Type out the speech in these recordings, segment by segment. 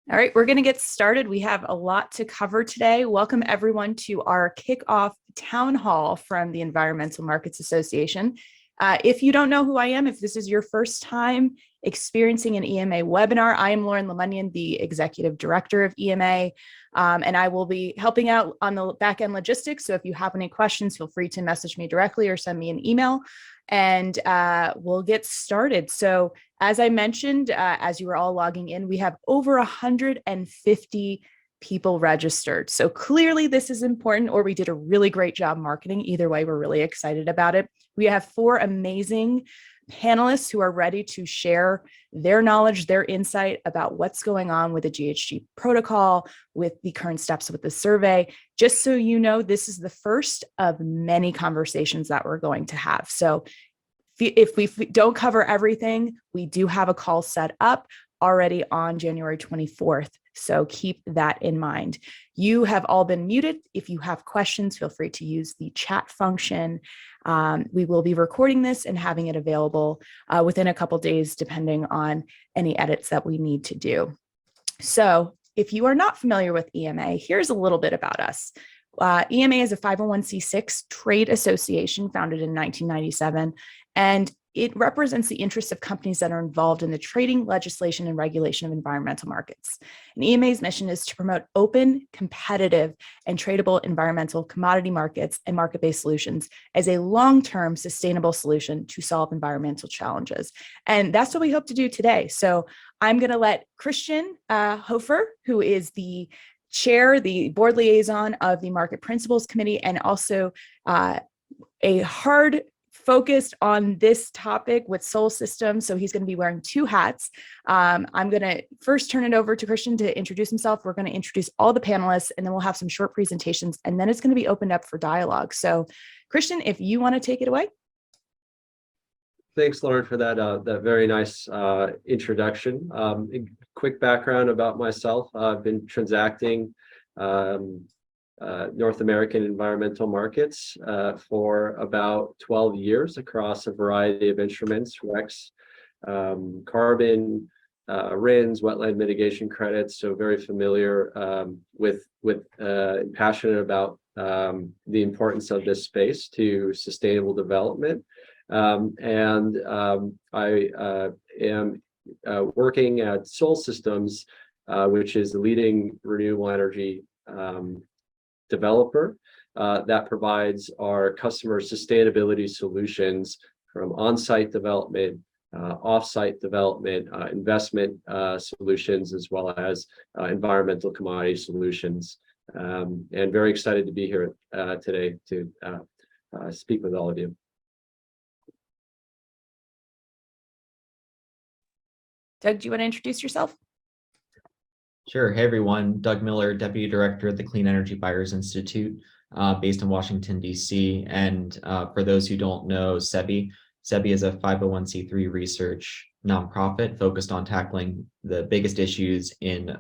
All right, we're going to get started. We have a lot to cover today. Welcome everyone to our kickoff town hall from the Environmental Markets Association. If you don't know who I am, if this is your first time experiencing an EMA webinar, I am Lauren Lemunyan, the Executive Director of EMA, and I will be helping out on the back-end logistics. So if you have any questions, feel free to message me directly or send me an email, and we'll get started. So as I mentioned, as you were all logging in, we have over 150 people registered. So clearly this is important, or we did a really great job marketing. Either way, we're really excited about it. We have 4 amazing panelists who are ready to share their knowledge, their insight about what's going on with the GHG protocol, with the current steps with the survey. Just so you know, this is the first of many conversations that we're going to have. So if we don't cover everything, we do have a call set up already on January 24th. So keep that in mind. You have all been muted. If you have questions, feel free to use the chat function. We will be recording this and having it available within a couple days, depending on any edits that we need to do. So if you are not familiar with EMA, here's a little bit about us. EMA is a 501c6 trade association founded in 1997, and it represents the interests of companies that are involved in the trading, legislation, and regulation of environmental markets. And EMA's mission is to promote open, competitive, and tradable environmental commodity markets and market-based solutions as a long-term sustainable solution to solve environmental challenges. And that's what we hope to do today. So I'm going to let Katrien Hofer, who is the chair, the board liaison of the Market Principles Committee, and also a hard focused on this topic with Sol Systems. So he's going to be wearing 2 hats. I'm going to first turn it over to Katrien to introduce himself. We're going to introduce all the panelists, and then we'll have some short presentations, and then it's going to be opened up for dialogue. So Katrien, if you want to take it away. Thanks, Lauren, for that very nice introduction. Quick background about myself. I've been transacting North American environmental markets for about 12 years across a variety of instruments, RECs, carbon, RINs, wetland mitigation credits. So very familiar with passionate about the importance of this space to sustainable development. I am working at Sol Systems, which is the leading renewable energy developer that provides our customers sustainability solutions from on-site development, off-site development, investment solutions, as well as environmental commodity solutions. And very excited to be here today to speak with all of you. Doug, do you want to introduce yourself? Sure. Hey, everyone. Doug Miller, Deputy Director of the Clean Energy Buyers Institute, based in Washington, D.C. And for those who don't know CEBI is a 501c3 research nonprofit focused on tackling the biggest issues in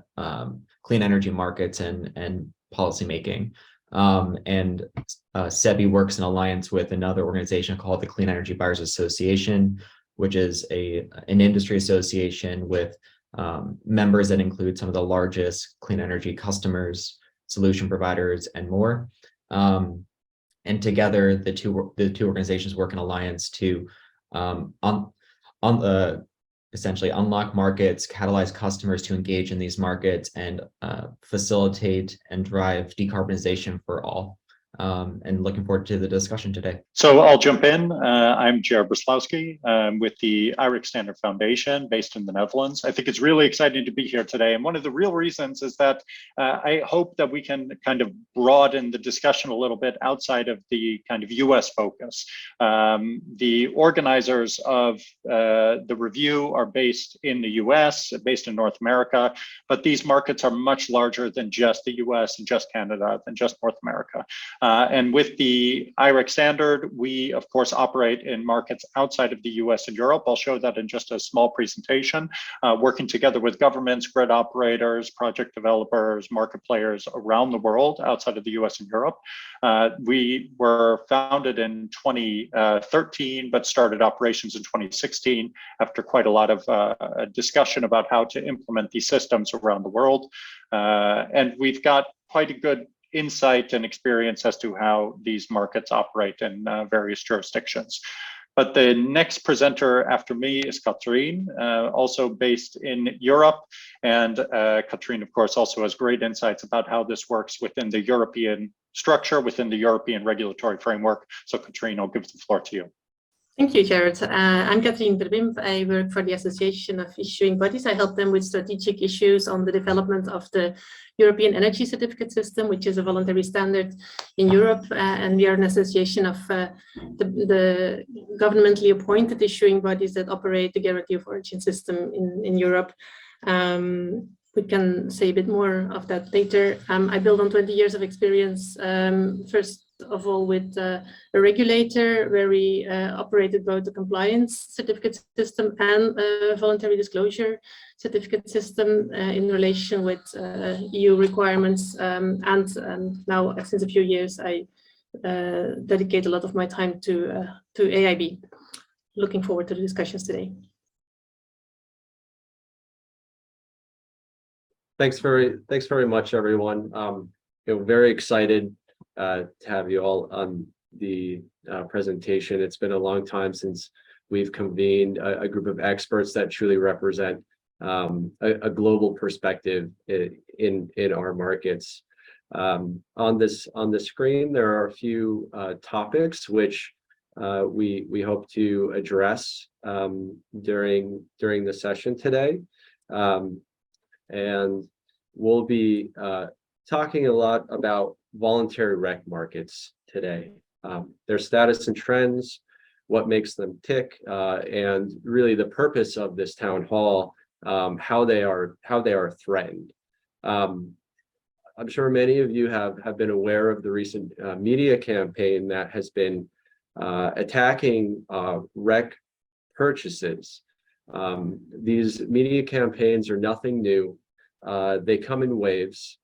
clean energy markets and policymaking. CEBI works in alliance with another organization called the Clean Energy Buyers Association, which is an industry association with members that include some of the largest clean energy customers, solution providers, and more. And together, the two organizations work in alliance to essentially unlock markets, catalyze customers to engage in these markets, and facilitate and drive decarbonization for all. And looking forward to the discussion today. So I'll jump in. I'm Braslawsky with the IREC Standard Foundation based in the Netherlands. I think it's really exciting to be here today. And one of the real reasons is that I hope that we can kind of broaden the discussion a little bit outside of the kind of US focus. The organizers of the review are based in the US, based in North America, but these markets are much larger than just the US and just Canada, than just North America. And with the IREC standard, we, of course, operate in markets outside of the US and Europe. I'll show that in just a small presentation, working together with governments, grid operators, project developers, market players around the world outside of the US and Europe. We were founded in 2013, but started operations in 2016 after quite a lot of discussion about how to implement these systems around the world. And we've got quite a good insight and experience as to how these markets operate in various jurisdictions. But the next presenter after me is Katrien, also based in Europe. And Katrien, of course, also has great insights about how this works within the European structure, within the European regulatory framework. So Katrien, I'll give the floor to you. Thank you, Jared. I'm Katrien Verwimp. I work for the Association of Issuing Bodies. I help them with strategic issues on the development of the European Energy Certificate System, which is a voluntary standard in Europe. And we are an association of the governmentally appointed issuing bodies that operate the guarantee of origin system in Europe. We can say a bit more of that later. I build on 20 years of experience, first of all with a regulator where we operated both the compliance certificate system and voluntary disclosure certificate system in relation with EU requirements. And now, since a few years, I dedicate a lot of my time to AIB. Looking forward to the discussions today. Thanks very much, everyone. Very excited to have you all on the presentation. It's been a long time since we've convened a group of experts that truly represent a global perspective in our markets. On the screen, there are a few topics which we hope to address during the session today. And we'll be talking a lot about voluntary REC markets today, their status and trends, what makes them tick, and really the purpose of this town hall, how they are threatened. I'm sure many of you have been aware of the recent media campaign that has been attacking REC purchases. These media campaigns are nothing new. They come in waves.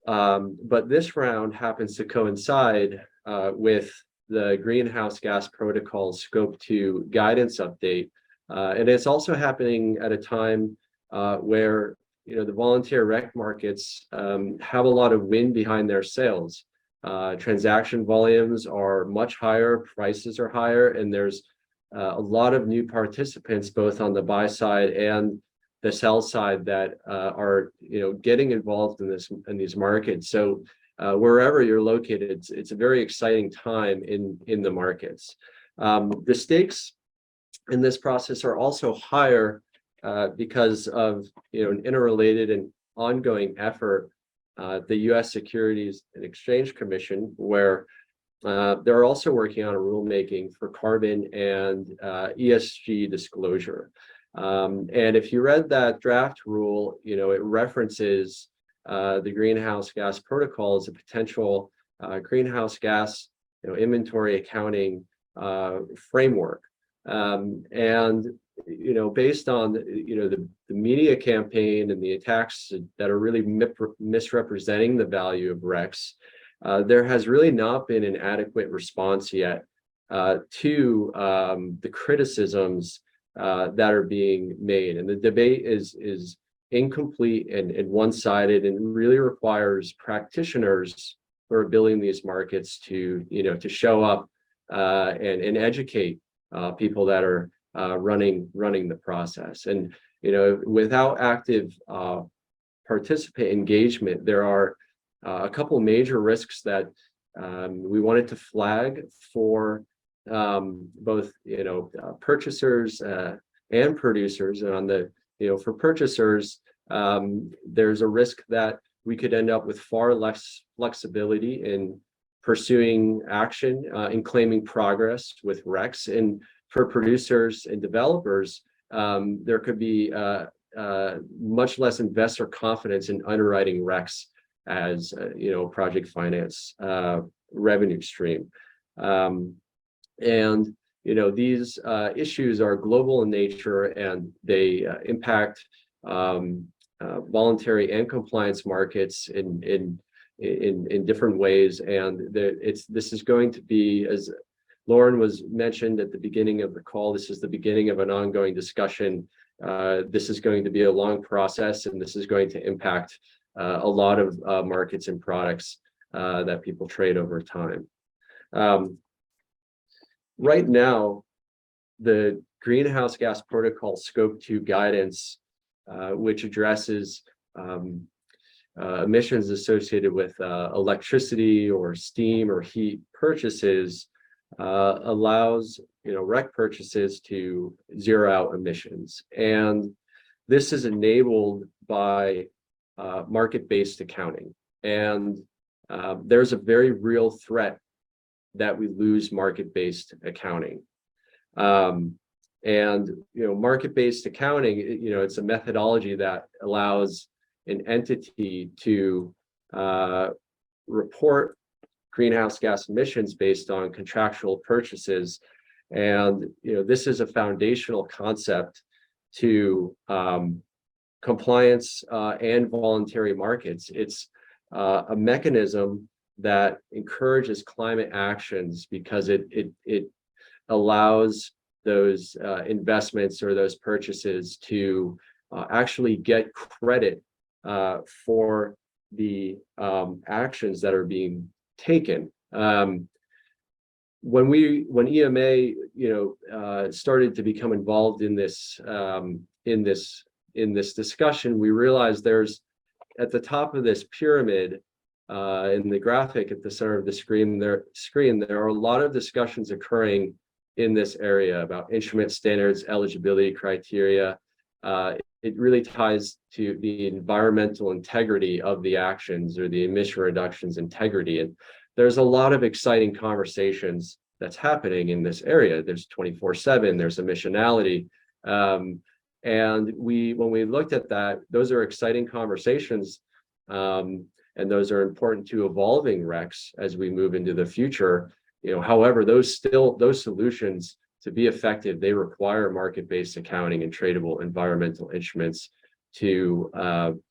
But this round happens to coincide with the Greenhouse Gas Protocol Scope 2 guidance update. And it's also happening at a time where the voluntary REC markets have a lot of wind behind their sails. Transaction volumes are much higher, prices are higher, and there's a lot of new participants, both on the buy side and the sell side, that are getting involved in these markets. So wherever you're located, it's a very exciting time in the markets. The stakes in this process are also higher because of an interrelated and ongoing effort, the U.S. Securities and Exchange Commission, where they're also working on a rulemaking for carbon and ESG disclosure. And if you read that draft rule, it references the Greenhouse Gas Protocol as a potential greenhouse gas inventory accounting framework. And based on the media campaign and the attacks that are really misrepresenting the value of RECs, there has really not been an adequate response yet to the criticisms that are being made. And the debate is incomplete and one-sided, and really requires practitioners who are building these markets to show up and educate people that are running the process. And without active participant engagement, there are a couple major risks that we wanted to flag for both purchasers and producers. And on the for purchasers, there's a risk that we could end up with far less flexibility in pursuing action in claiming progress with RECs. And for producers and developers, there could be much less investor confidence in underwriting RECs as project finance revenue stream. And these issues are global in nature, and they impact voluntary and compliance markets in different ways. And this is going to be, as Lauren was mentioned at the beginning of the call, this is the beginning of an ongoing discussion. This is going to be a long process, and this is going to impact a lot of markets and products that people trade over time. Right now, the Greenhouse Gas Protocol Scope 2 guidance, which addresses emissions associated with electricity or steam or heat purchases, allows REC purchases to zero out emissions. And this is enabled by market-based accounting. And there's a very real threat that we lose market-based accounting. Market-based accounting, it's a methodology that allows an entity to report greenhouse gas emissions based on contractual purchases. And this is a foundational concept to compliance and voluntary markets. It's a mechanism that encourages climate actions because it allows those investments or those purchases to actually get credit for the actions that are being taken. When EMA started to become involved in this discussion, we realized there's, at the top of this pyramid, in the graphic at the center of the screen, there are a lot of discussions occurring in this area about instrument standards, eligibility criteria. It really ties to the environmental integrity of the actions, or the emission reductions integrity. And there's a lot of exciting conversations that's happening in this area. There's 24/7, there's emissionality. And when we looked at that, those are exciting conversations. And those are important to evolving RECs as we move into the future. However, those solutions, to be effective, they require market-based accounting and tradable environmental instruments to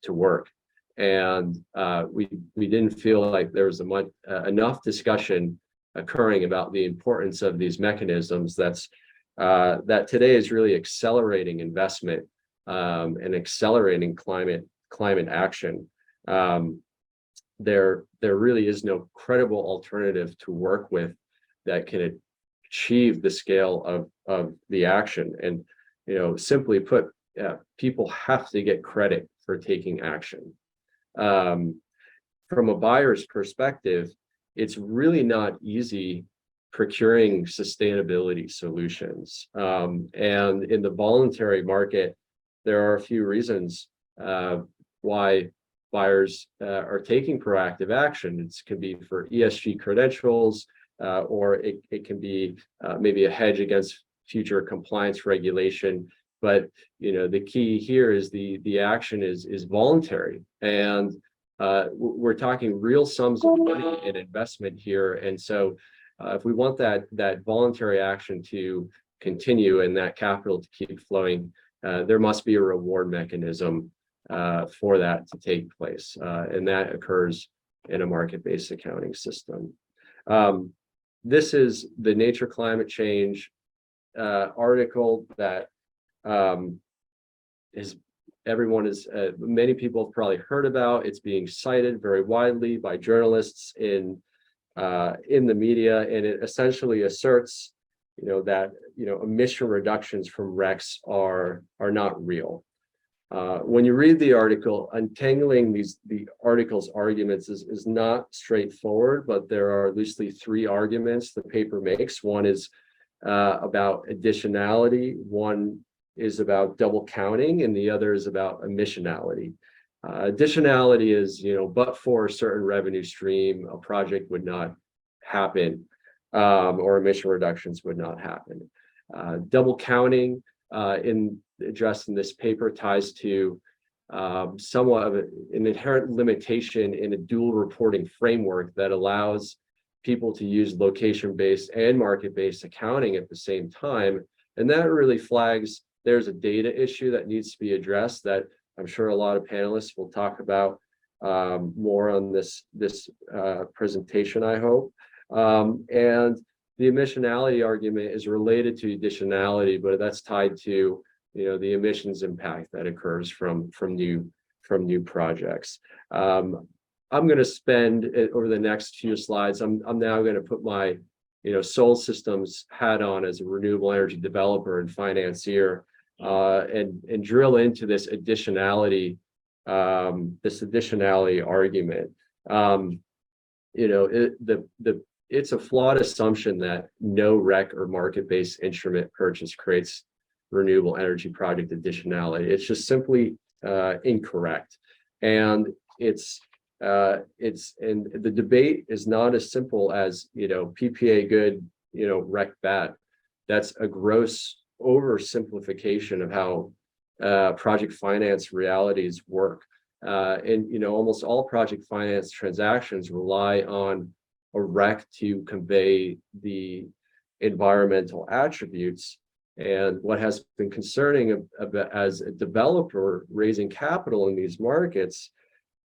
work. And we didn't feel like there was enough discussion occurring about the importance of these mechanisms that today is really accelerating investment and accelerating climate action. There really is no credible alternative to work with that can achieve the scale of the action. And simply put, people have to get credit for taking action. From a buyer's perspective, it's really not easy procuring sustainability solutions. And in the voluntary market, there are a few reasons why buyers are taking proactive action. It can be for ESG credentials, or it can be maybe a hedge against future compliance regulation. But the key here is the action is voluntary, and we're talking real sums of money in investment here. And so if we want that voluntary action to continue and that capital to keep flowing, there must be a reward mechanism for that to take place, and that occurs in a market-based accounting system. This is the Nature Climate Change article that many people have probably heard about. It's being cited very widely by journalists in the media, and it essentially asserts that emission reductions from RECs are not real. When you read the article, untangling the article's arguments is not straightforward, but there are at least three arguments the paper makes. One is about additionality, one is about double counting, and the other is about emissionality. Additionality is, but for a certain revenue stream, a project would not happen, or emission reductions would not happen. Double counting, addressed in this paper, ties to somewhat of an inherent limitation in a dual reporting framework that allows people to use location-based and market-based accounting at the same time. And that really flags there's a data issue that needs to be addressed that I'm sure a lot of panelists will talk about more on this presentation, I hope. And the emissionality argument is related to additionality, but that's tied to the emissions impact that occurs from new projects. I'm going to spend over the next few slides. I'm now going to put my Sol Systems hat on as a renewable energy developer and financier, and drill into this additionality argument. It's a flawed assumption that no REC or market-based instrument purchase creates renewable energy project additionality. It's just simply incorrect, and and the debate is not as simple as PPA good, REC bad. That's a gross oversimplification of how project finance realities work. And almost all project finance transactions rely on a REC to convey the environmental attributes. And what has been concerning as a developer raising capital in these markets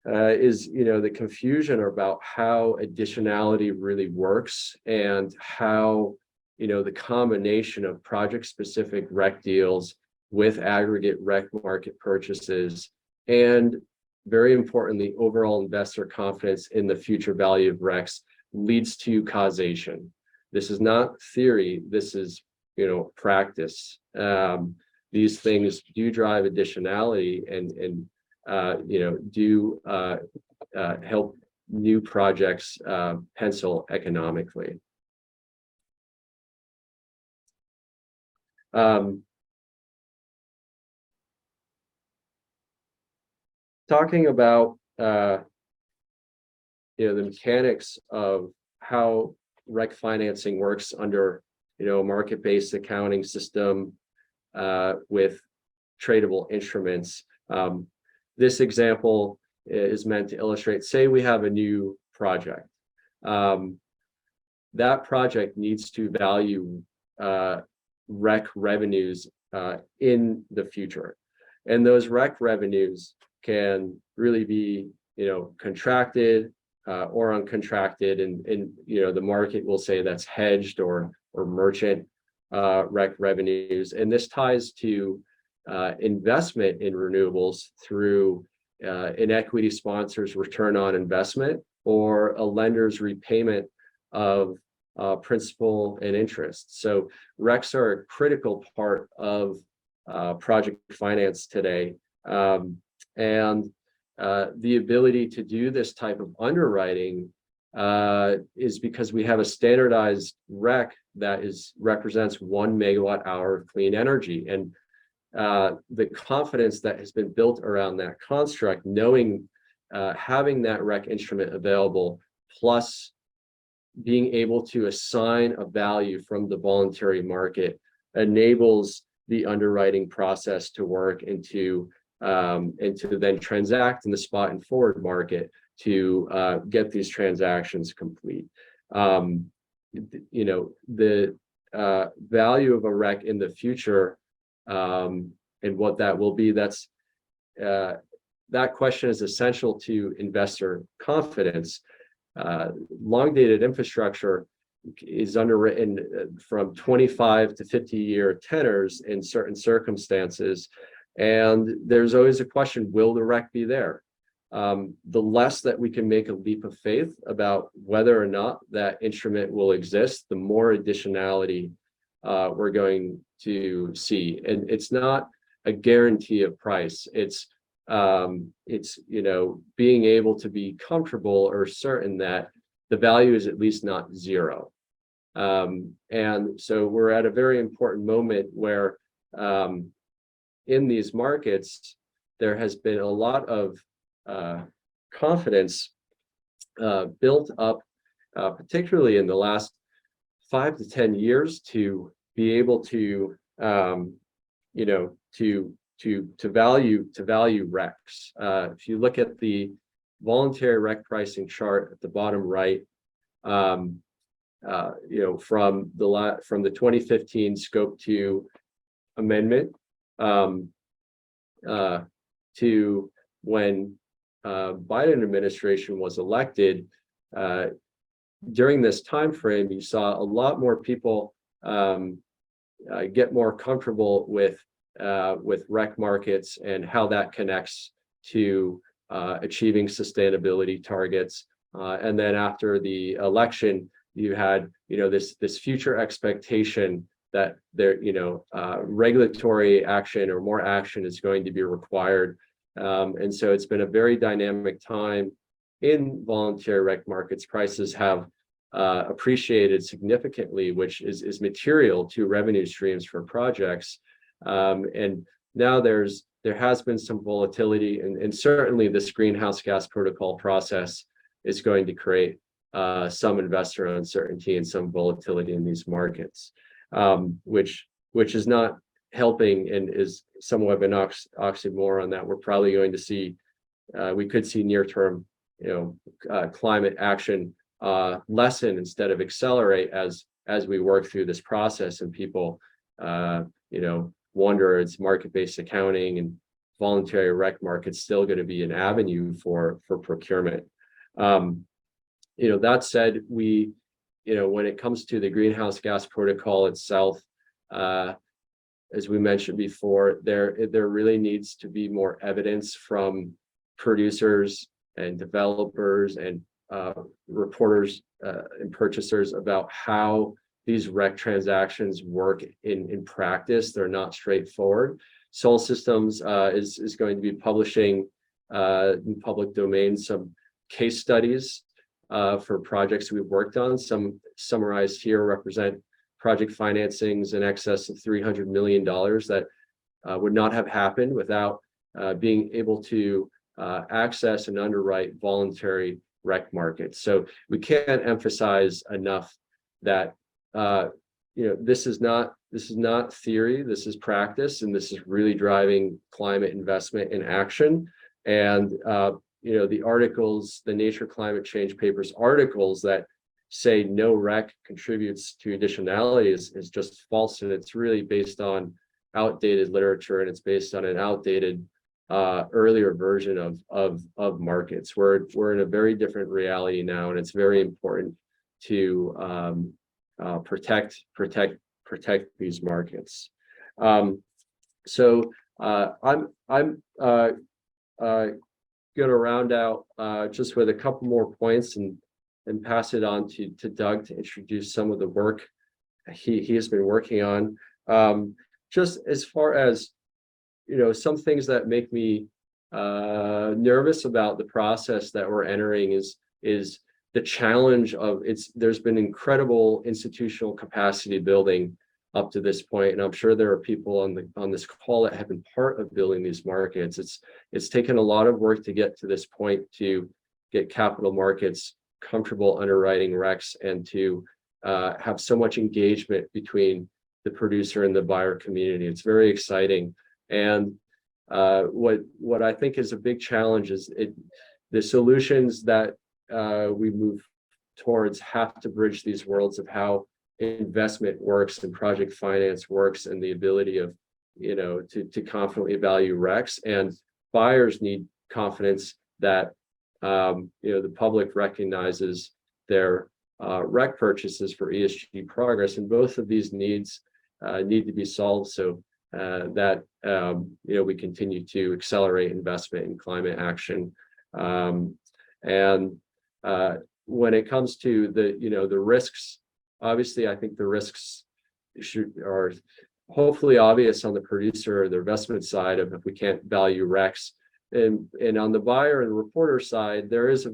is the confusion about how additionality really works, and how the combination of project-specific REC deals with aggregate REC market purchases, and very importantly, overall investor confidence in the future value of RECs leads to causation. This is not theory. This is practice. These things do drive additionality and do help new projects pencil economically. Talking about the mechanics of how REC financing works under a market-based accounting system with tradable instruments. This example is meant to illustrate, say we have a new project. That project needs to value REC revenues in the future. And those REC revenues can really be contracted or uncontracted, and the market will say that's hedged or merchant REC revenues. And this ties to investment in renewables through an equity sponsor's return on investment, or a lender's repayment of principal and interest. So RECs are a critical part of project finance today. And the ability to do this type of underwriting is because we have a standardized REC that represents 1 megawatt-hour of clean energy. And the confidence that has been built around that construct, knowing having that REC instrument available, plus being able to assign a value from the voluntary market, enables the underwriting process to work and to then transact in the spot and forward market to get these transactions complete. The value of a REC in the future, and what that will be, that question is essential to investor confidence. Long-dated infrastructure is underwritten from 25 to 50-year tenors in certain circumstances, and there's always a question: will the REC be there? The less that we can make a leap of faith about whether or not that instrument will exist, the more additionality we're going to see. And it's not a guarantee of price. It's being able to be comfortable or certain that the value is at least not zero. And so we're at a very important moment where in these markets, there has been a lot of confidence built up, particularly in the last 5 to 10 years, to be able to value RECs. If you look at the voluntary REC pricing chart at the bottom right, from the 2015 Scope 2 amendment to when Biden administration was elected. During this time frame, you saw a lot more people get more comfortable with REC markets and how that connects to achieving sustainability targets. And then after the election, you had this future expectation that there regulatory action or more action is going to be required. And so it's been a very dynamic time in voluntary REC markets. Prices have appreciated significantly, which is material to revenue streams for projects. And now there has been some volatility, and certainly this greenhouse gas protocol process is going to create some investor uncertainty and some volatility in these markets, which is not helping and is somewhat of an oxymoron that we're probably going to see. We could see near-term, climate action lessen instead of accelerate as we work through this process, and people, wonder, it's market-based accounting and voluntary REC markets still going to be an avenue for procurement. That said, when it comes to the greenhouse gas protocol itself, as we mentioned before, there really needs to be more evidence from producers and developers and reporters and purchasers about how these REC transactions work in practice. They're not straightforward. Sol Systems is going to be publishing in public domain some case studies for projects we've worked on. Some summarized here represent project financings in excess of $300 million that would not have happened without being able to access and underwrite voluntary REC markets. So we can't emphasize enough that this is not theory, this is practice, and this is really driving climate investment in action. And the articles, the Nature Climate Change Papers articles that say no REC contributes to additionality is just false, and it's really based on outdated literature, and it's based on an outdated earlier version of markets. We're in a very different reality now, and it's very important to protect these markets. So I'm going to round out just with a couple more points and pass it on to Doug to introduce some of the work he has been working on. Just as far as some things that make me nervous about the process that we're entering is the challenge of there's been incredible institutional capacity building up to this point, and I'm sure there are people on this call that have been part of building these markets. It's taken a lot of work to get to this point, to get capital markets comfortable underwriting RECs, and to have so much engagement between the producer and the buyer community. It's very exciting. And what I think is a big challenge is the solutions that we move towards have to bridge these worlds of how investment works and project finance works, and the ability of to confidently value RECs. And buyers need confidence that the public recognizes their REC purchases for ESG progress, and both of these needs need to be solved so that we continue to accelerate investment in climate action. And when it comes to the risks, obviously, I think the risks are hopefully obvious on the producer or the investment side of if we can't value RECs. And on the buyer and reporter side, there is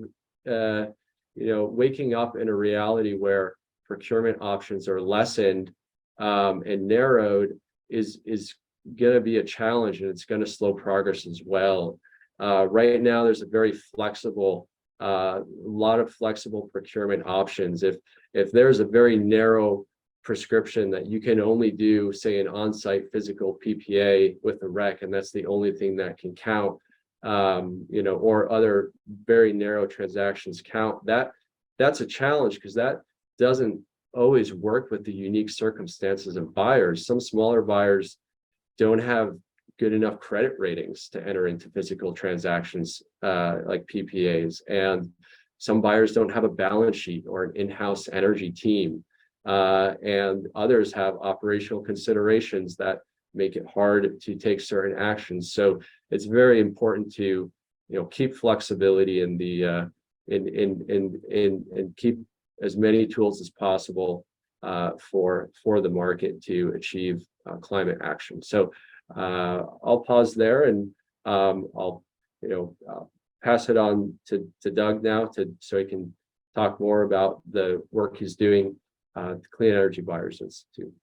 waking up in a reality where procurement options are lessened and narrowed is going to be a challenge, and it's going to slow progress as well. Right now, there's a very flexible, lot of flexible procurement options. If there's a very narrow prescription that you can only do, say, an on-site physical PPA with a REC, and that's the only thing that can count, or other very narrow transactions count, that that's a challenge because that doesn't always work with the unique circumstances of buyers. Some smaller buyers don't have good enough credit ratings to enter into physical transactions like PPAs. And some buyers don't have a balance sheet or an in-house energy team. And others have operational considerations that make it hard to take certain actions. So it's very important to, keep flexibility in the and keep as many tools as possible for the market to achieve climate action. So I'll pause there, and I'll pass it on to Doug now so he can talk more about the work he's doing at the Clean Energy Buyers Institute.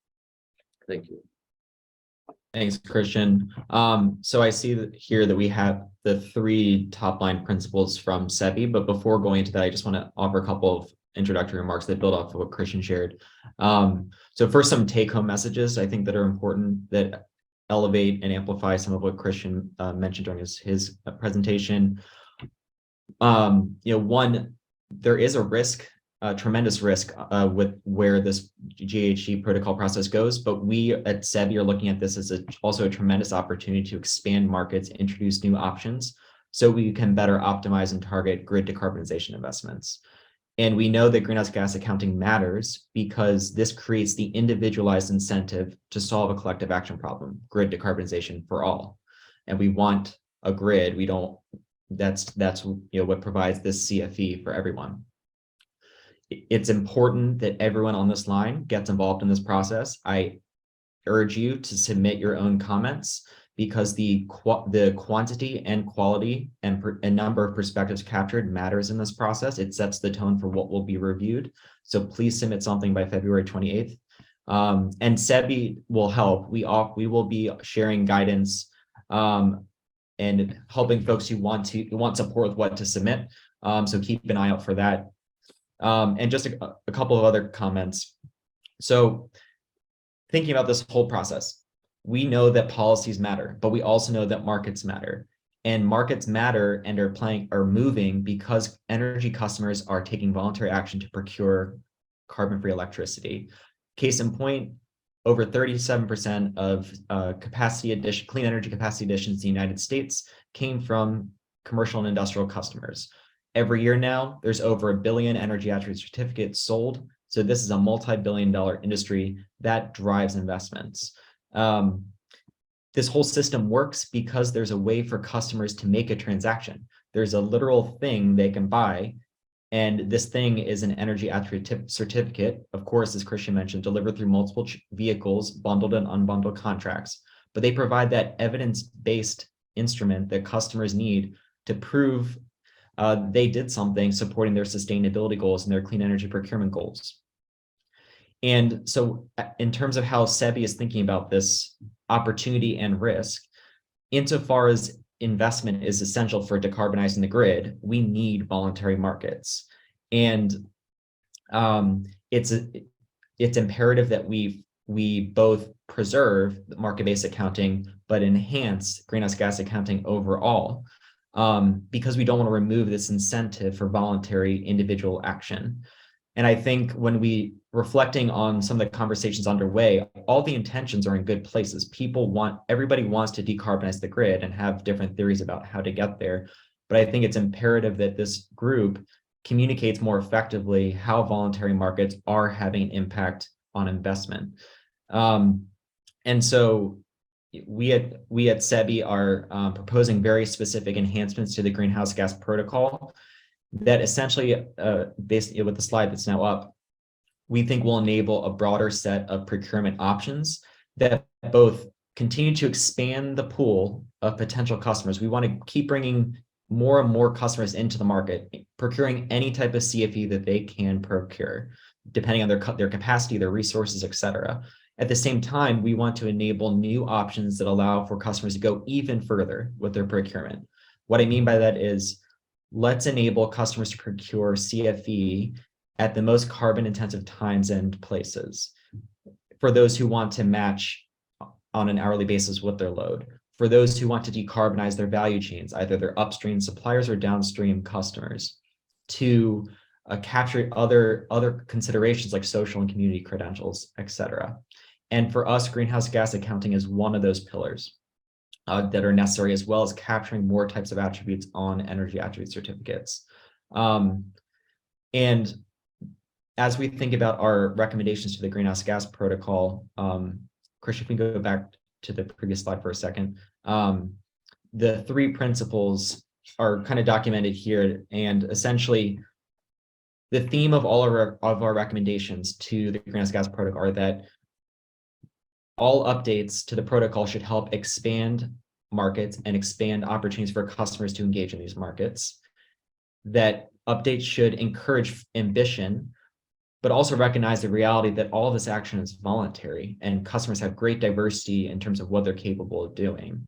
Thank you. Thanks, Christian. So I see here that we have the 3 top line principles from CEBI, but before going into that, I just want to offer a couple of introductory remarks that build off of what Christian shared. So first, some take-home messages I think that are important that elevate and amplify some of what Christian mentioned during his presentation. One, there is a risk, a tremendous risk with where this GHG protocol process goes, but we at CEBI are looking at this as also a tremendous opportunity to expand markets, introduce new options, so we can better optimize and target grid decarbonization investments. And we know that greenhouse gas accounting matters because this creates the individualized incentive to solve a collective action problem, grid decarbonization for all. And we want a grid. We don't, that's what provides this CFE for everyone. It's important that everyone on this line gets involved in this process. I urge you to submit your own comments because the quantity and quality and number of perspectives captured matters in this process. It sets the tone for what will be reviewed. So please submit something by February 28th. And CEBI will help. We will be sharing guidance and helping folks who want support with what to submit. So keep an eye out for that. And just a couple of other comments. So thinking about this whole process, we know that policies matter, but we also know that markets matter. And markets matter and are moving because energy customers are taking voluntary action to procure carbon-free electricity. Case in point, over 37% of clean energy capacity additions in the United States came from commercial and industrial customers. Every year now, there's over 1 billion energy attribute certificates sold. So this is a multi-billion-dollar industry that drives investments. This whole system works because there's a way for customers to make a transaction. There's a literal thing they can buy, and this thing is an energy attribute certificate, of course, as Christian mentioned, delivered through multiple vehicles, bundled and unbundled contracts, but they provide that evidence-based instrument that customers need to prove they did something supporting their sustainability goals and their clean energy procurement goals. And so in terms of how CEBI is thinking about this opportunity and risk, insofar as investment is essential for decarbonizing the grid, we need voluntary markets. And it's imperative that we both preserve market-based accounting, but enhance greenhouse gas accounting overall, because we don't want to remove this incentive for voluntary individual action. And I think when we reflecting on some of the conversations underway, all the intentions are in good places. Everybody wants to decarbonize the grid and have different theories about how to get there. But I think it's imperative that this group communicates more effectively how voluntary markets are having an impact on investment. And so we at CEBI are proposing very specific enhancements to the greenhouse gas protocol that essentially, basically with the slide that's now up, we think will enable a broader set of procurement options that both continue to expand the pool of potential customers. We want to keep bringing more and more customers into the market, procuring any type of CFE that they can procure, depending on their capacity, their resources, et cetera. At the same time, we want to enable new options that allow for customers to go even further with their procurement. What I mean by that is, let's enable customers to procure CFE at the most carbon intensive times and places. For those who want to match on an hourly basis with their load. For those who want to decarbonize their value chains, either their upstream suppliers or downstream customers. To capture other considerations like social and community credentials, etc. And for us, greenhouse gas accounting is one of those pillars that are necessary, as well as capturing more types of attributes on energy attribute certificates. And as we think about our recommendations to the Greenhouse Gas Protocol, Chris, if we go back to the previous slide for a second, the 3 principles are kind of documented here, and essentially the theme of all of our recommendations to the Greenhouse Gas Protocol are that all updates to the protocol should help expand markets and expand opportunities for customers to engage in these markets. That updates should encourage ambition, but also recognize the reality that all of this action is voluntary and customers have great diversity in terms of what they're capable of doing.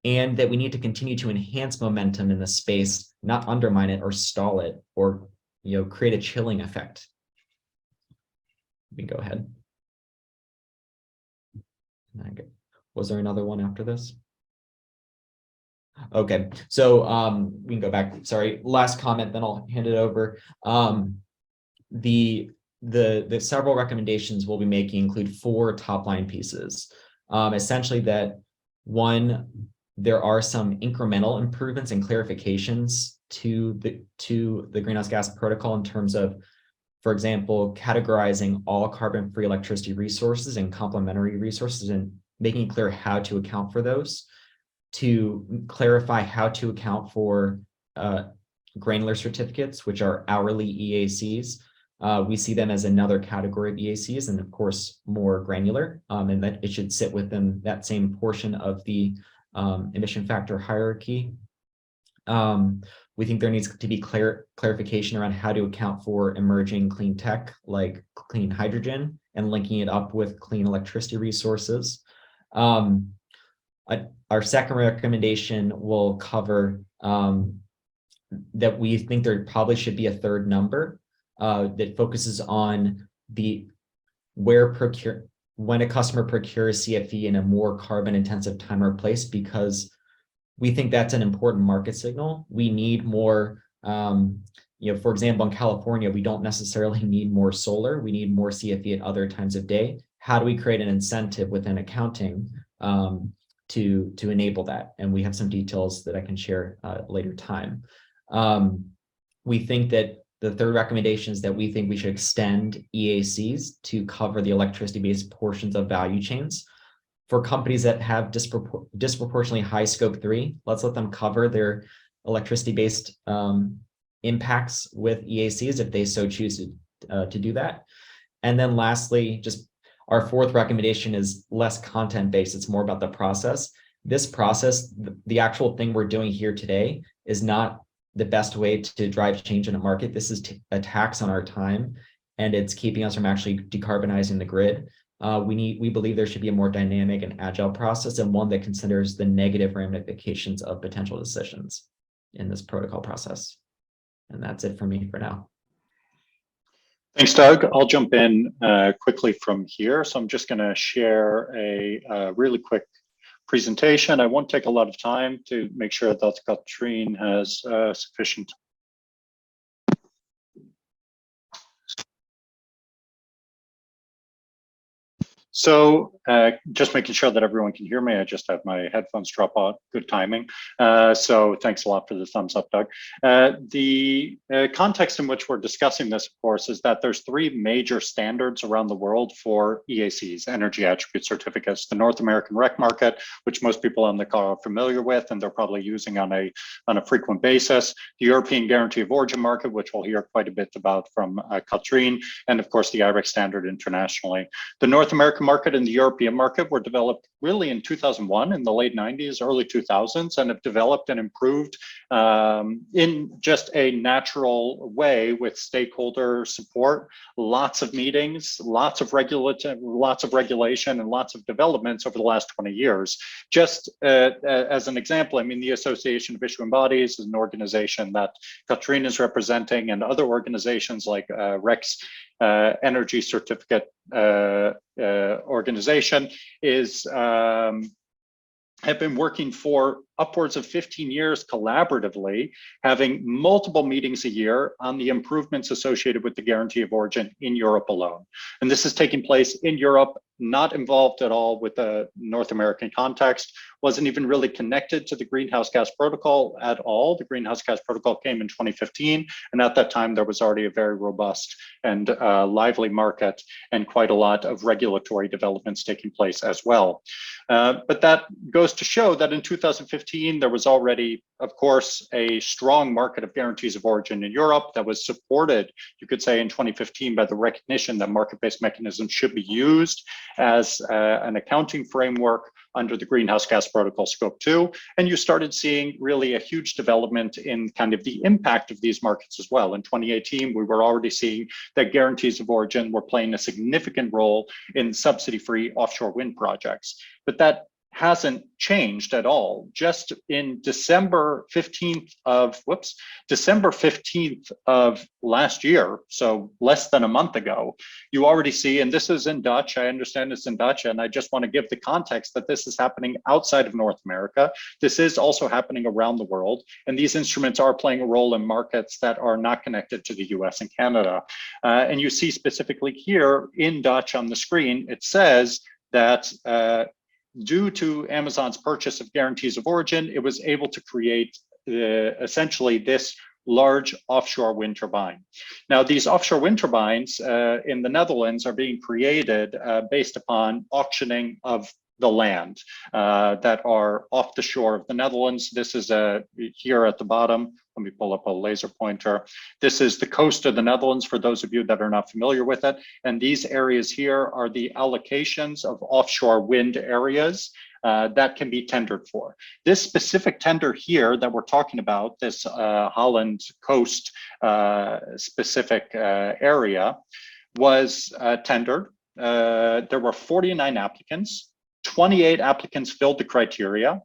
And that we need to continue to enhance momentum in the space, not undermine it or stall it or create a chilling effect. We can go ahead. Was there another one after this? Okay, so we can go back. Sorry, last comment, then I'll hand it over. The several recommendations we'll be making include 4 top-line pieces. Essentially that, 1, there are some incremental improvements and clarifications to the Greenhouse Gas Protocol in terms of, for example, categorizing all carbon-free electricity resources and complementary resources and making it clear how to account for those, to clarify how to account for granular certificates, which are hourly EACs. We see them as another category of EACs, and of course, more granular, and that it should sit within that same portion of the emission factor hierarchy. We think there needs to be clarification around how to account for emerging clean tech like clean hydrogen and linking it up with clean electricity resources. Our second recommendation will cover that we think there probably should be a 3rd number that focuses on when a customer procures CFE in a more carbon intensive time or place, because we think that's an important market signal. We need more, for example, in California, we don't necessarily need more solar. We need more CFE at other times of day. How do we create an incentive within accounting to enable that? And we have some details that I can share at a later time. We think that the 3rd recommendation is that we think we should extend EACs to cover the electricity-based portions of value chains. For companies that have disproportionately high scope 3, let's let them cover their electricity-based impacts with EACs if they so choose to do that. And then lastly, just our 4th recommendation is less content-based. It's more about the process. This process, the actual thing we're doing here today, is not the best way to drive change in a market. This is a tax on our time, and it's keeping us from actually decarbonizing the grid. We believe there should be a more dynamic and agile process, and one that considers the negative ramifications of potential decisions in this protocol process. And that's it for me for now. Thanks, Doug. I'll jump in quickly from here. So I'm just going to share a really quick presentation. I won't take a lot of time to make sure that Katrien has sufficient. So just making sure that everyone can hear me. I just have my headphones drop out. Good timing. So thanks a lot for the thumbs up, Doug. The context in which we're discussing this, of course, is that there's 3 major standards around the world for EACs, energy attribute certificates. The North American REC market, which most people on the call are familiar with, and they're probably using on a frequent basis. The European Guarantee of Origin market, which we'll hear quite a bit about from Katrien, and of course the IREC standard internationally. The North American market and the European market were developed really in 2001, in the late 90s, early 2000s, and have developed and improved in just a natural way with stakeholder support, lots of meetings, lots of regulation, and lots of developments over the last 20 years. Just as an example, I mean, the Association of Issuing Bodies is an organization that Katrien is representing, and other organizations like RECs, Energy Certificate Organization is have been working for upwards of 15 years collaboratively, having multiple meetings a year on the improvements associated with the guarantee of origin in Europe alone. And this is taking place in Europe, not involved at all with the North American context, wasn't even really connected to the Greenhouse Gas Protocol at all. The Greenhouse Gas Protocol came in 2015, and at that time there was already a very robust and lively market and quite a lot of regulatory developments taking place as well. But that goes to show that in 2015, there was already, of course, a strong market of guarantees of origin in Europe that was supported, you could say, in 2015 by the recognition that market-based mechanisms should be used as an accounting framework under the Greenhouse Gas Protocol Scope 2. And you started seeing really a huge development in kind of the impact of these markets as well. In 2018, we were already seeing that guarantees of origin were playing a significant role in subsidy-free offshore wind projects. But that hasn't changed at all. Just in December 15th of last year, so less than a month ago, you already see, and this is in Dutch, I understand it's in Dutch, and I just want to give the context that this is happening outside of North America. This is also happening around the world, and these instruments are playing a role in markets that are not connected to the US and Canada. And you see specifically here in Dutch on the screen, it says that due to Amazon's purchase of guarantees of origin, it was able to create essentially this large offshore wind turbine. Now, these offshore wind turbines in the Netherlands are being created based upon auctioning of the land that are off the shore of the Netherlands. This is here at the bottom. Let me pull up a laser pointer. This is the coast of the Netherlands for those of you that are not familiar with it. And these areas here are the allocations of offshore wind areas that can be tendered for. This specific tender here that we're talking about, this Holland coast specific area, was tendered. There were 49 applicants. 28 applicants filled the criteria,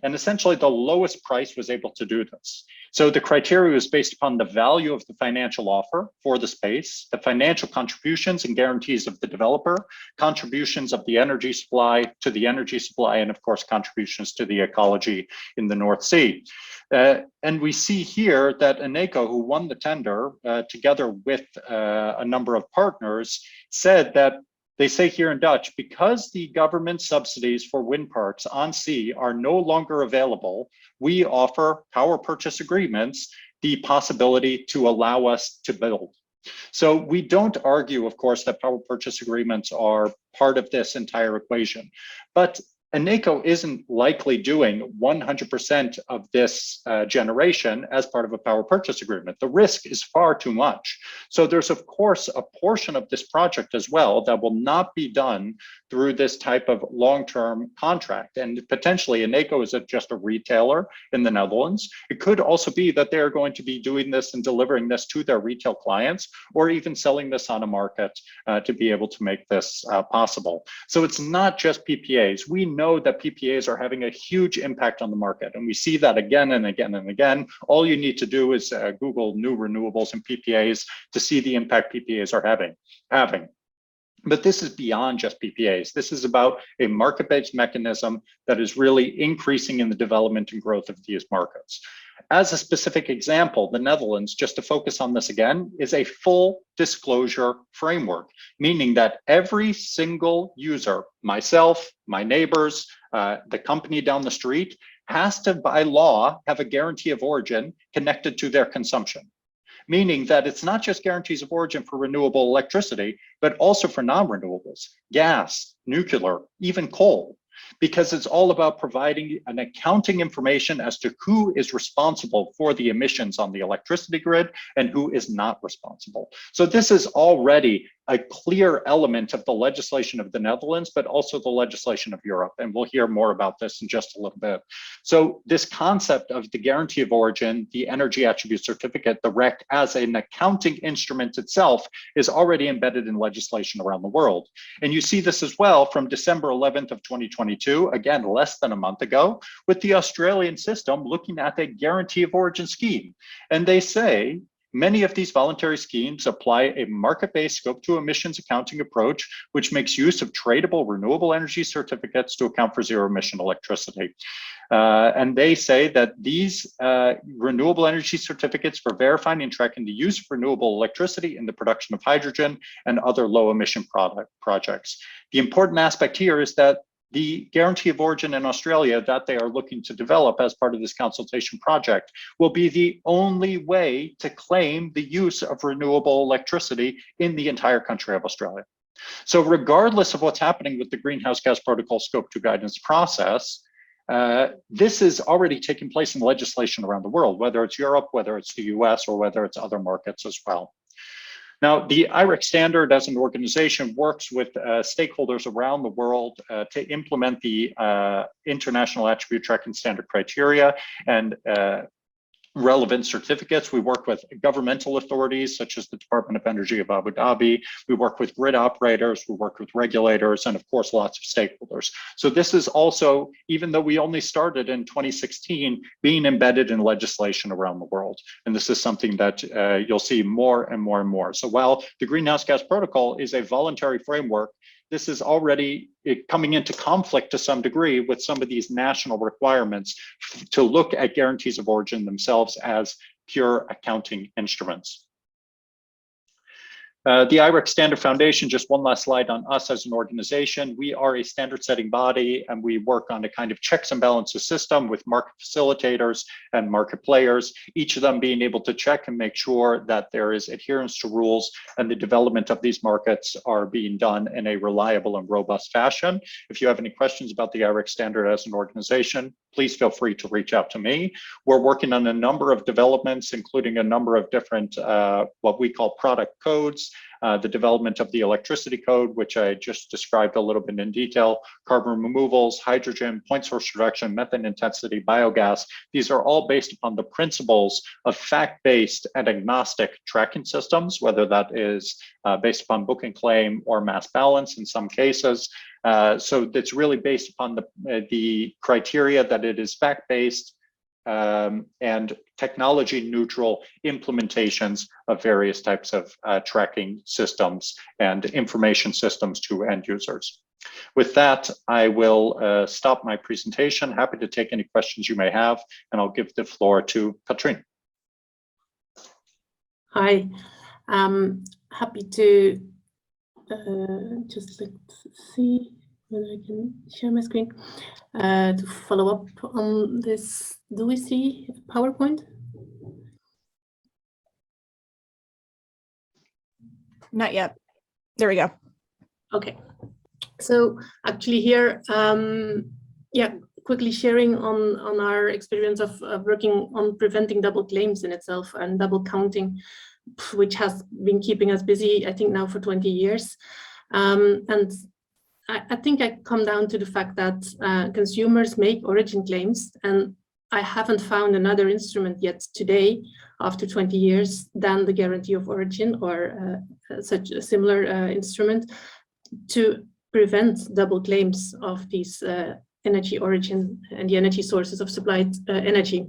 and essentially the lowest price was able to do this. So the criteria was based upon the value of the financial offer for the space, the financial contributions and guarantees of the developer, contributions of the energy supply to the energy supply, and of course, contributions to the ecology in the North Sea. And we see here that Eneco, who won the tender, together with a number of partners, said that they say here in Dutch, because the government subsidies for wind parks on sea are no longer available, we offer power purchase agreements the possibility to allow us to build. So we don't argue, of course, that power purchase agreements are part of this entire equation, but Eneco isn't likely doing 100% of this generation as part of a power purchase agreement. The risk is far too much. So there's, of course, a portion of this project as well that will not be done through this type of long-term contract. And potentially Eneco is just a retailer in the Netherlands. It could also be that they're going to be doing this and delivering this to their retail clients, or even selling this on a market to be able to make this possible. So it's not just PPAs. We know that PPAs are having a huge impact on the market, and we see that again and again and again. All you need to do is Google new renewables and PPAs to see the impact PPAs are having. But this is beyond just PPAs. This is about a market-based mechanism that is really increasing in the development and growth of these markets. As a specific example, the Netherlands, just to focus on this again, is a full disclosure framework, meaning that every single user, myself, my neighbors, the company down the street, has to, by law, have a guarantee of origin connected to their consumption. Meaning that it's not just guarantees of origin for renewable electricity, but also for non-renewables, gas, nuclear, even coal, because it's all about providing an accounting information as to who is responsible for the emissions on the electricity grid and who is not responsible. So this is already a clear element of the legislation of the Netherlands, but also the legislation of Europe. And we'll hear more about this in just a little bit. So this concept of the guarantee of origin, the energy attribute certificate, the REC, as an accounting instrument itself is already embedded in legislation around the world. And you see this as well from December 11th of 2022, again, less than a month ago, with the Australian system looking at a guarantee of origin scheme. And they say, Many of these voluntary schemes apply a market-based scope 2 emissions accounting approach, which makes use of tradable renewable energy certificates to account for zero emission electricity. And they say that these renewable energy certificates for verifying and tracking the use of renewable electricity in the production of hydrogen and other low emission projects. The important aspect here is that the guarantee of origin in Australia that they are looking to develop as part of this consultation project will be the only way to claim the use of renewable electricity in the entire country of Australia. So regardless of what's happening with the Greenhouse Gas Protocol Scope 2 guidance process, this is already taking place in legislation around the world, whether it's Europe, whether it's the US, or whether it's other markets as well. Now, the IREC standard as an organization works with stakeholders around the world to implement the International Attribute Tracking Standard criteria and relevant certificates. We work with governmental authorities such as the Department of Energy of Abu Dhabi. We work with grid operators, we work with regulators, and of course, lots of stakeholders. So this is also, even though we only started in 2016, being embedded in legislation around the world. And this is something that you'll see more and more and more. So while the Greenhouse Gas Protocol is a voluntary framework, this is already coming into conflict to some degree with some of these national requirements to look at guarantees of origin themselves as pure accounting instruments. The IREC Standard Foundation, just one last slide on us as an organization. We are a standard setting body and we work on a kind of checks and balances system with market facilitators and market players, each of them being able to check and make sure that there is adherence to rules and the development of these markets are being done in a reliable and robust fashion. If you have any questions about the IREC standard as an organization, please feel free to reach out to me. We're working on a number of developments, including a number of different what we call product codes, the development of the electricity code, which I just described a little bit in detail, carbon removals, hydrogen, point source reduction, methane intensity, biogas. These are all based upon the principles of fact-based and agnostic tracking systems, whether that is based upon book and claim or mass balance in some cases. So it's really based upon the criteria that it is fact-based and technology neutral implementations of various types of tracking systems and information systems to end users. With that, I will stop my presentation. Happy to take any questions you may have, and I'll give the floor to Katrien. Hi, happy to just let's see whether I can share my screen to follow up on this. Do we see PowerPoint? Not yet. There we go. Okay. So actually here, yeah, quickly sharing on our experience of working on preventing double claims in itself and double counting, which has been keeping us busy, I think now for 20 years. And I think I come down to the fact that consumers make origin claims, and I haven't found another instrument yet today, after 20 years, than the guarantee of origin or such a similar instrument to prevent double claims of these energy origin and the energy sources of supplied energy.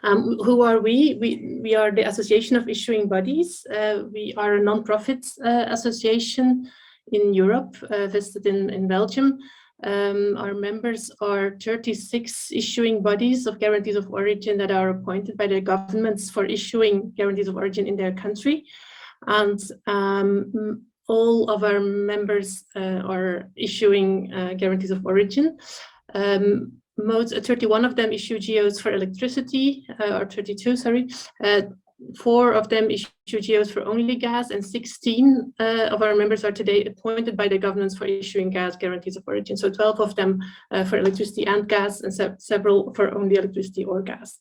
Who are we? We are the Association of Issuing Bodies. We are a non-profit association in Europe, vested in Belgium. Our members are 36 issuing bodies of guarantees of origin that are appointed by their governments for issuing guarantees of origin in their country. And all of our members are issuing guarantees of origin. 31 of them issue GOs for electricity, or 32, sorry. 4 of them issue GOs for only gas, and 16 of our members are today appointed by the governments for issuing gas guarantees of origin. So 12 of them for electricity and gas, and several for only electricity or gas.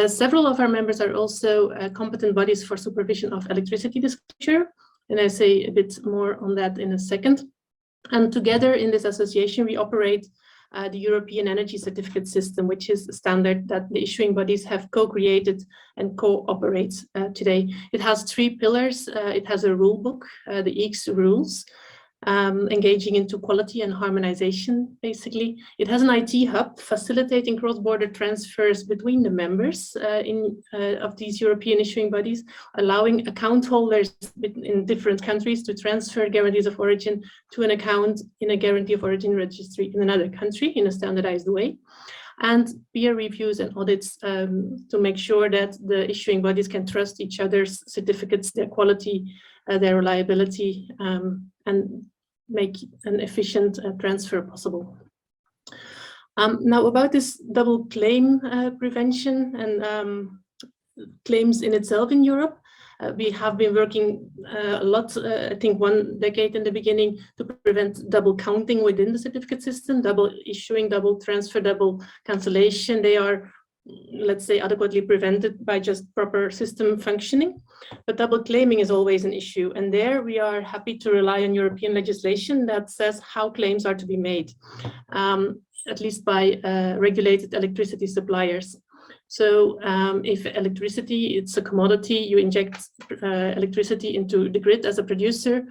Several of our members are also competent bodies for supervision of electricity disclosure, and I'll say a bit more on that in a second. And together in this association, we operate the European Energy Certificate System, which is a standard that the issuing bodies have co-created and co-operate today. It has 3 pillars. It has a rule book, the EECS rules. engaging into quality and harmonization, basically. It has an IT hub facilitating cross-border transfers between the members of these European issuing bodies, allowing account holders in different countries to transfer guarantees of origin to an account in a guarantee of origin registry in another country in a standardized way. And peer reviews and audits to make sure that the issuing bodies can trust each other's certificates, their quality, their reliability, and make an efficient transfer possible. Now about this double claim prevention and claims in itself in Europe, we have been working a lot, I think 1 decade in the beginning, to prevent double counting within the certificate system, double issuing, double transfer, double cancellation. They are, let's say, adequately prevented by just proper system functioning. But double claiming is always an issue. And there we are happy to rely on European legislation that says how claims are to be made, at least by regulated electricity suppliers. So if electricity, it's a commodity, you inject electricity into the grid as a producer,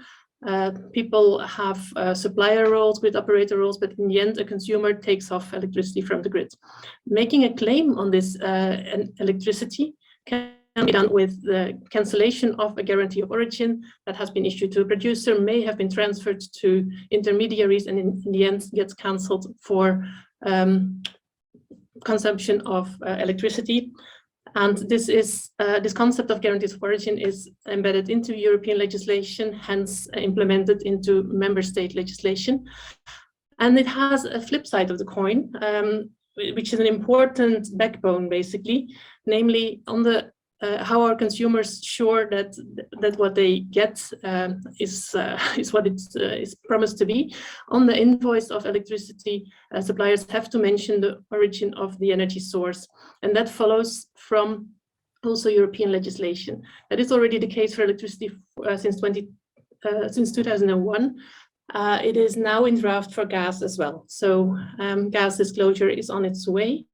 people have supplier roles, grid operator roles, but in the end, a consumer takes off electricity from the grid. Making a claim on this electricity can be done with the cancellation of a guarantee of origin that has been issued to a producer, may have been transferred to intermediaries, and in the end gets cancelled for consumption of electricity. And this is this concept of guarantees of origin is embedded into European legislation, hence implemented into member state legislation. And it has a flip side of the coin, which is an important backbone, basically, namely on the how are consumers sure that what they get is what it is promised to be. On the invoice of electricity, suppliers have to mention the origin of the energy source, and that follows from also European legislation. That is already the case for electricity since 2001. It is now in draft for gas as well. So gas disclosure is on its way.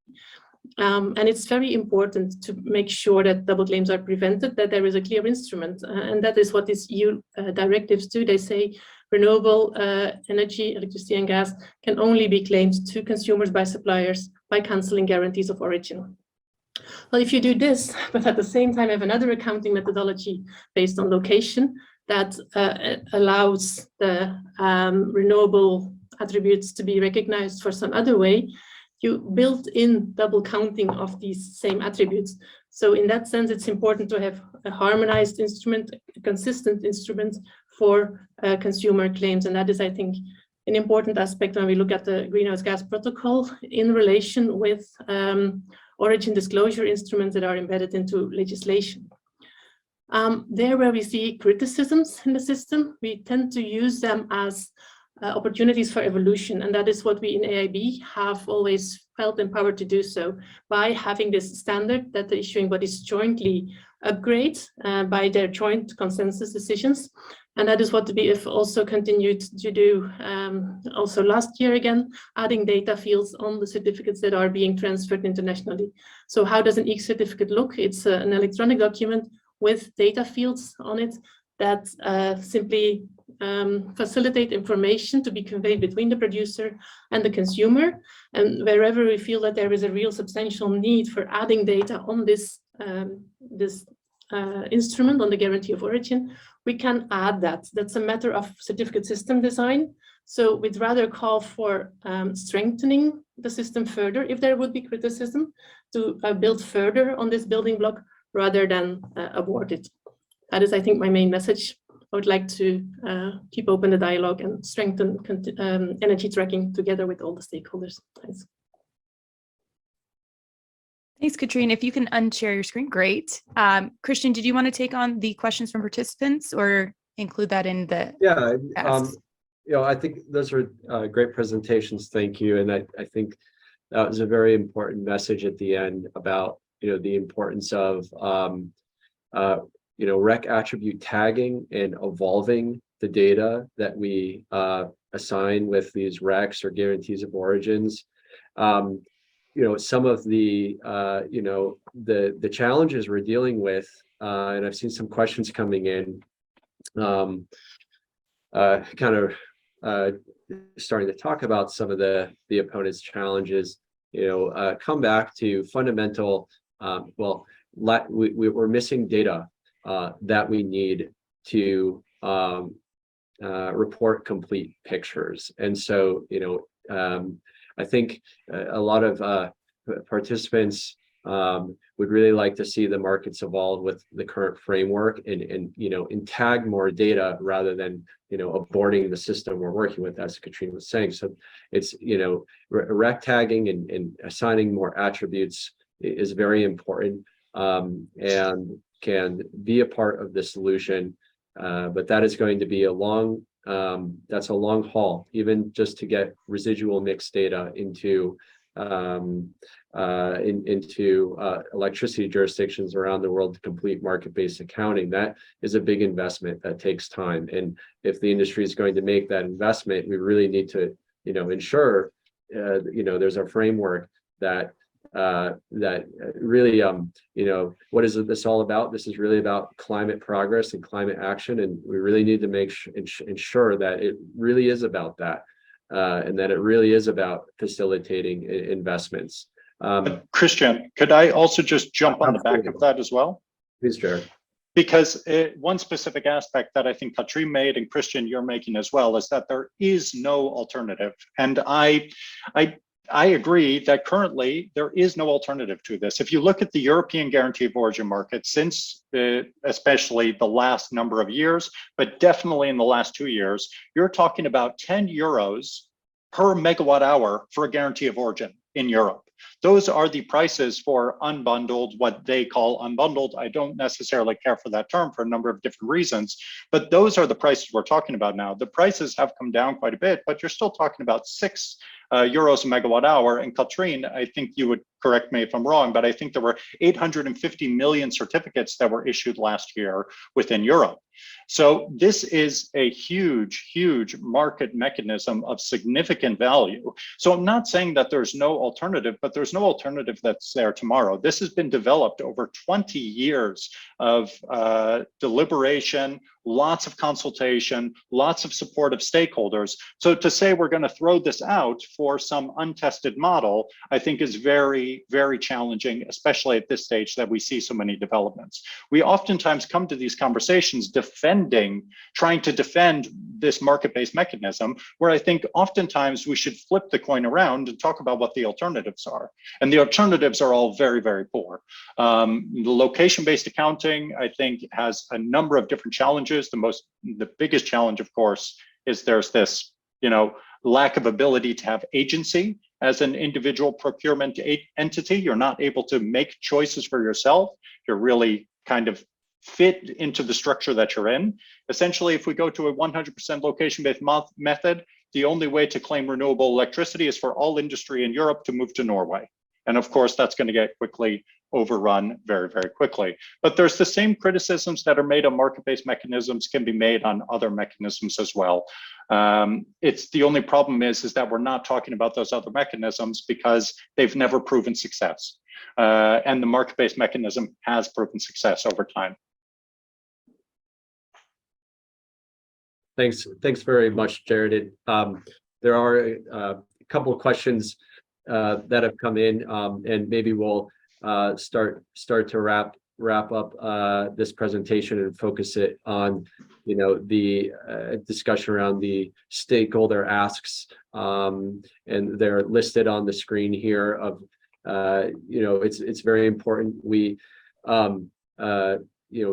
And it's very important to make sure that double claims are prevented, that there is a clear instrument. And that is what these EU directives do. They say renewable energy, electricity and gas can only be claimed to consumers by suppliers by cancelling guarantees of origin. Well, if you do this, but at the same time have another accounting methodology based on location that allows the renewable attributes to be recognized for some other way, you build in double counting of these same attributes. So in that sense, it's important to have a harmonized instrument, a consistent instrument for consumer claims. And that is, I think, an important aspect when we look at the Greenhouse Gas Protocol in relation with origin disclosure instruments that are embedded into legislation. There where we see criticisms in the system, we tend to use them as opportunities for evolution, and that is what we in AIB have always felt empowered to do so by having this standard that the issuing bodies jointly upgrade by their joint consensus decisions. And that is what the BF also continued to do also last year again, adding data fields on the certificates that are being transferred internationally. So how does an e-certificate look? It's an electronic document with data fields on it that simply facilitate information to be conveyed between the producer and the consumer. And wherever we feel that there is a real substantial need for adding data on this, instrument, on the guarantee of origin, we can add that. That's a matter of certificate system design. So we'd rather call for strengthening the system further, if there would be criticism, to build further on this building block rather than abort it. That is, I think, my main message. I would like to keep open the dialogue and strengthen energy tracking together with all the stakeholders. Thanks. Thanks, Katrien. If you can unshare your screen, great. Christian, did you want to take on the questions from participants or include that in the? Yeah, I think those are great presentations. Thank you. And I think that was a very important message at the end about, the importance of, REC attribute tagging and evolving the data that we assign with these RECs or guarantees of origins. Some of the, the challenges we're dealing with, and I've seen some questions coming in, kind of starting to talk about some of the opponents' challenges, come back to fundamental. We're missing data that we need to report complete pictures, and so I think a lot of participants would really like to see the markets evolve with the current framework and tag more data rather than aborting the system we're working with, as Katrien was saying. So it's rec tagging and assigning more attributes is very important, and can be a part of the solution, but that is going to be a long haul, even just to get residual mixed data into electricity jurisdictions around the world to complete market-based accounting. That is a big investment that takes time, and if the industry is going to make that investment, we really need to ensure there's a framework that really what is this all about? This is really about climate progress and climate action, and we really need to ensure that it really is about that, and that it really is about facilitating investments. Christian, could I also just jump on the back of that as well? Please, Jared. Because one specific aspect that I think Katrien made, and Christian, you're making as well, is that there is no alternative. And I agree that currently there is no alternative to this. If you look at the European guarantee of origin market, since especially the last number of years, but definitely in the last 2 years, you're talking about 10 euros per megawatt hour for a guarantee of origin in Europe. Those are the prices for unbundled, what they call unbundled. I don't necessarily care for that term for a number of different reasons, but those are the prices we're talking about now. The prices have come down quite a bit, but you're still talking about 6 euros a megawatt hour. And Katrien, I think you would correct me if I'm wrong, but I think there were 850 million certificates that were issued last year within Europe. So this is a huge, huge market mechanism of significant value. So I'm not saying that there's no alternative, but there's no alternative that's there tomorrow. This has been developed over 20 years of deliberation, lots of consultation, lots of support of stakeholders. So to say we're going to throw this out for some untested model, I think is very, very challenging, especially at this stage that we see so many developments. We oftentimes come to these conversations trying to defend this market-based mechanism, where I think oftentimes we should flip the coin around and talk about what the alternatives are. And the alternatives are all very, very poor. The location-based accounting, I think, has a number of different challenges. The biggest challenge, of course, is there's this, lack of ability to have agency as an individual procurement entity. You're not able to make choices for yourself. You're really kind of fit into the structure that you're in. Essentially, if we go to a 100% location-based method, the only way to claim renewable electricity is for all industry in Europe to move to Norway. And of course, that's going to get quickly overrun very, very quickly. But there's the same criticisms that are made on market-based mechanisms can be made on other mechanisms as well. It's the only problem is that we're not talking about those other mechanisms because they've never proven success. And the market-based mechanism has proven success over time. Thanks very much, Jared. There are a couple of questions that have come in, and maybe we'll start to wrap up this presentation and focus it on the discussion around the stakeholder asks, and they're listed on the screen here. Of it's very important we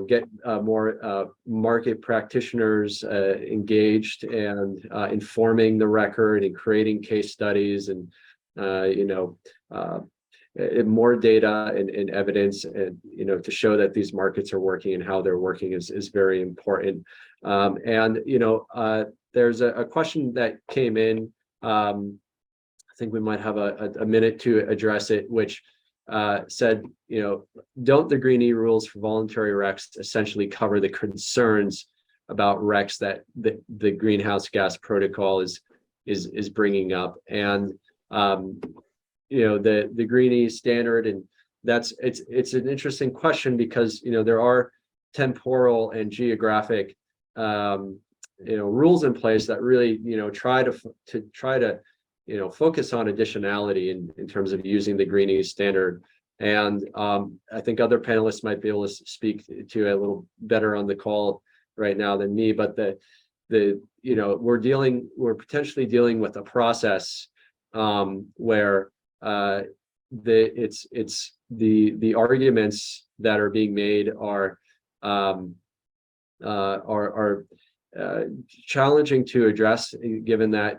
get more market practitioners engaged and informing the record and creating case studies and more data and evidence, and to show that these markets are working and how they're working is very important. There's a question that came in. I think we might have a minute to address it, which said, don't the Green E rules for voluntary RECs essentially cover the concerns about RECs that the greenhouse gas protocol is bringing up? And the Green E standard, and it's an interesting question because there are temporal and geographic rules in place that really, try to focus on additionality in terms of using the Green E standard. And I think other panelists might be able to speak to a little better on the call right now than me, but we're potentially dealing with a process where the arguments that are being made are challenging to address, given that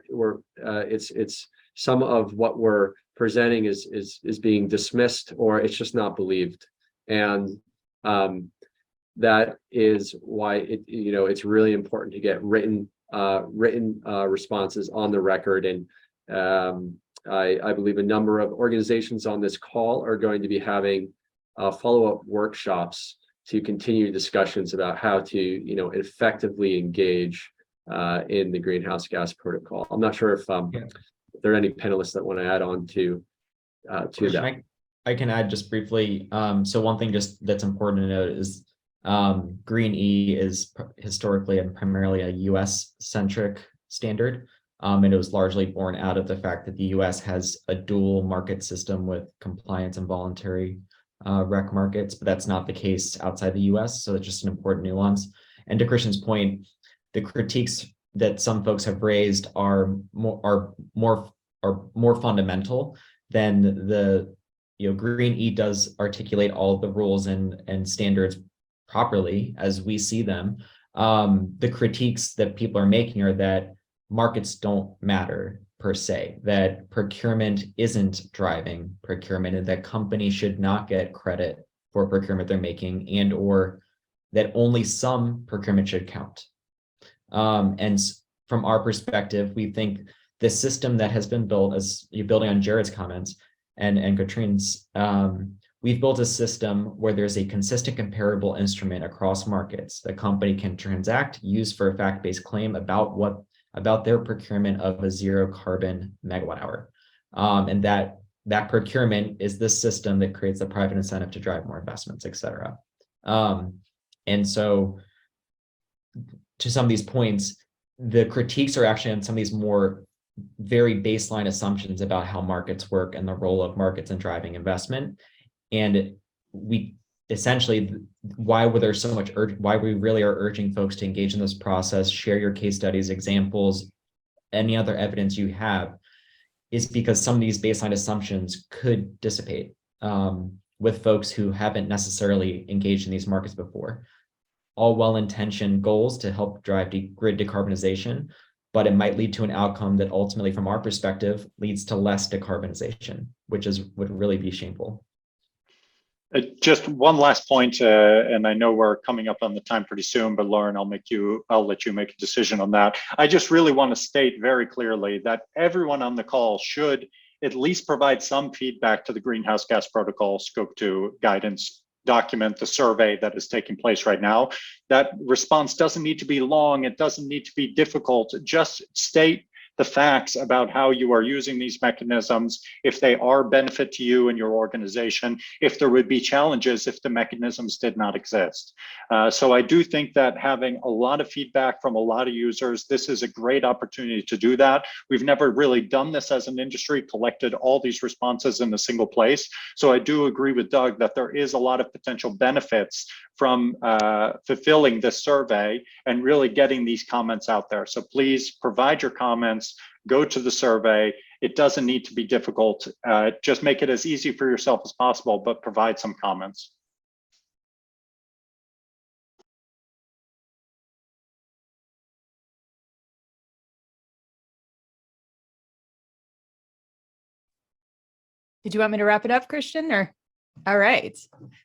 it's some of what we're presenting is being dismissed, or it's just not believed. And that is why it's really important to get written responses on the record. And I believe a number of organizations on this call are going to be having follow-up workshops to continue discussions about how to effectively engage in the greenhouse gas protocol. I'm not sure if there are any panelists that want to add on to that. I can add just briefly. So one thing just that's important to note is Green E is historically and primarily a US centric standard. And it was largely born out of the fact that the US has a dual market system with compliance and voluntary REC markets, but that's not the case outside the US. So it's just an important nuance. And to Christian's point, the critiques that some folks have raised are more fundamental than the Green E does articulate all of the rules and standards properly as we see them. The critiques that people are making are that markets don't matter per se, that procurement isn't driving procurement, and that companies should not get credit for procurement they're making, and or that only some procurement should count. And from our perspective, we think the system that has been built, as you're building on Jared's comments and Katrien's, we've built a system where there's a consistent comparable instrument across markets. The company can transact, use for a fact-based claim about their procurement of a zero carbon megawatt hour. And that procurement is the system that creates the private incentive to drive more investments, et cetera. And so to some of these points, the critiques are actually on some of these more very baseline assumptions about how markets work and the role of markets in driving investment. And we essentially, why we really are urging folks to engage in this process, share your case studies, examples, any other evidence you have, is because some of these baseline assumptions could dissipate with folks who haven't necessarily engaged in these markets before. All well-intentioned goals to help drive grid decarbonization, but it might lead to an outcome that ultimately, from our perspective, leads to less decarbonization, which would really be shameful. Just one last point, and I know we're coming up on the time pretty soon, but Lauren, I'll let you make a decision on that. I just really want to state very clearly that everyone on the call should at least provide some feedback to the Greenhouse Gas Protocol Scope 2 guidance document, the survey that is taking place right now. That response doesn't need to be long. It doesn't need to be difficult. Just state the facts about how you are using these mechanisms, if they are benefit to you and your organization, if there would be challenges if the mechanisms did not exist. So I do think that having a lot of feedback from a lot of users, this is a great opportunity to do that. We've never really done this as an industry, collected all these responses in a single place. So I do agree with Doug that there is a lot of potential benefits from fulfilling this survey and really getting these comments out there. So please provide your comments, go to the survey. It doesn't need to be difficult. Just make it as easy for yourself as possible, but provide some comments. Did you want me to wrap it up, Christian, or? All right.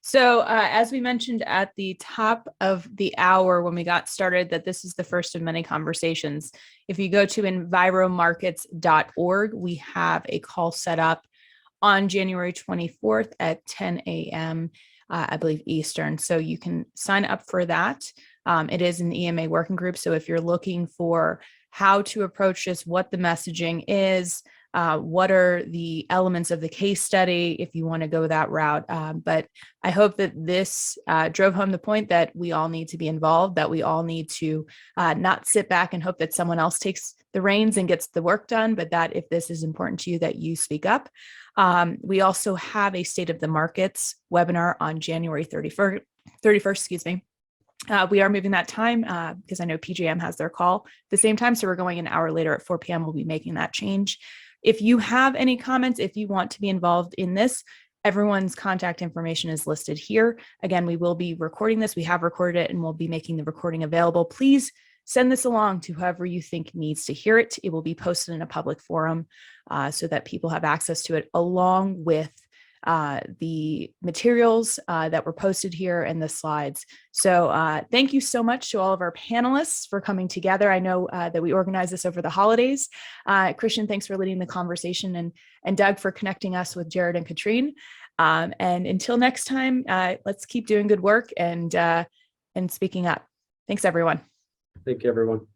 So as we mentioned at the top of the hour when we got started, that this is the first of many conversations. If you go to enviromarkets.org, we have a call set up on January 24th at 10 a.m., I believe Eastern. So you can sign up for that. It is an EMA working group. So if you're looking for how to approach this, what the messaging is, what are the elements of the case study if you want to go that route. But I hope that this drove home the point that we all need to be involved, that we all need to not sit back and hope that someone else takes the reins and gets the work done, but that if this is important to you, that you speak up. We also have a State of the Markets webinar on January 31st, excuse me. We are moving that time because I know PJM has their call at the same time. So we're going an hour later at 4 p.m. We'll be making that change. If you have any comments, if you want to be involved in this, everyone's contact information is listed here. Again, we will be recording this. We have recorded it and we'll be making the recording available. Please send this along to whoever you think needs to hear it. It will be posted in a public forum so that people have access to it, along with the materials that were posted here and the slides. So thank you so much to all of our panelists for coming together. I know that we organized this over the holidays. Christian, thanks for leading the conversation, and Doug for connecting us with Jared and Katrien. And until next time, let's keep doing good work and speaking up. Thanks, everyone. Thank you, everyone.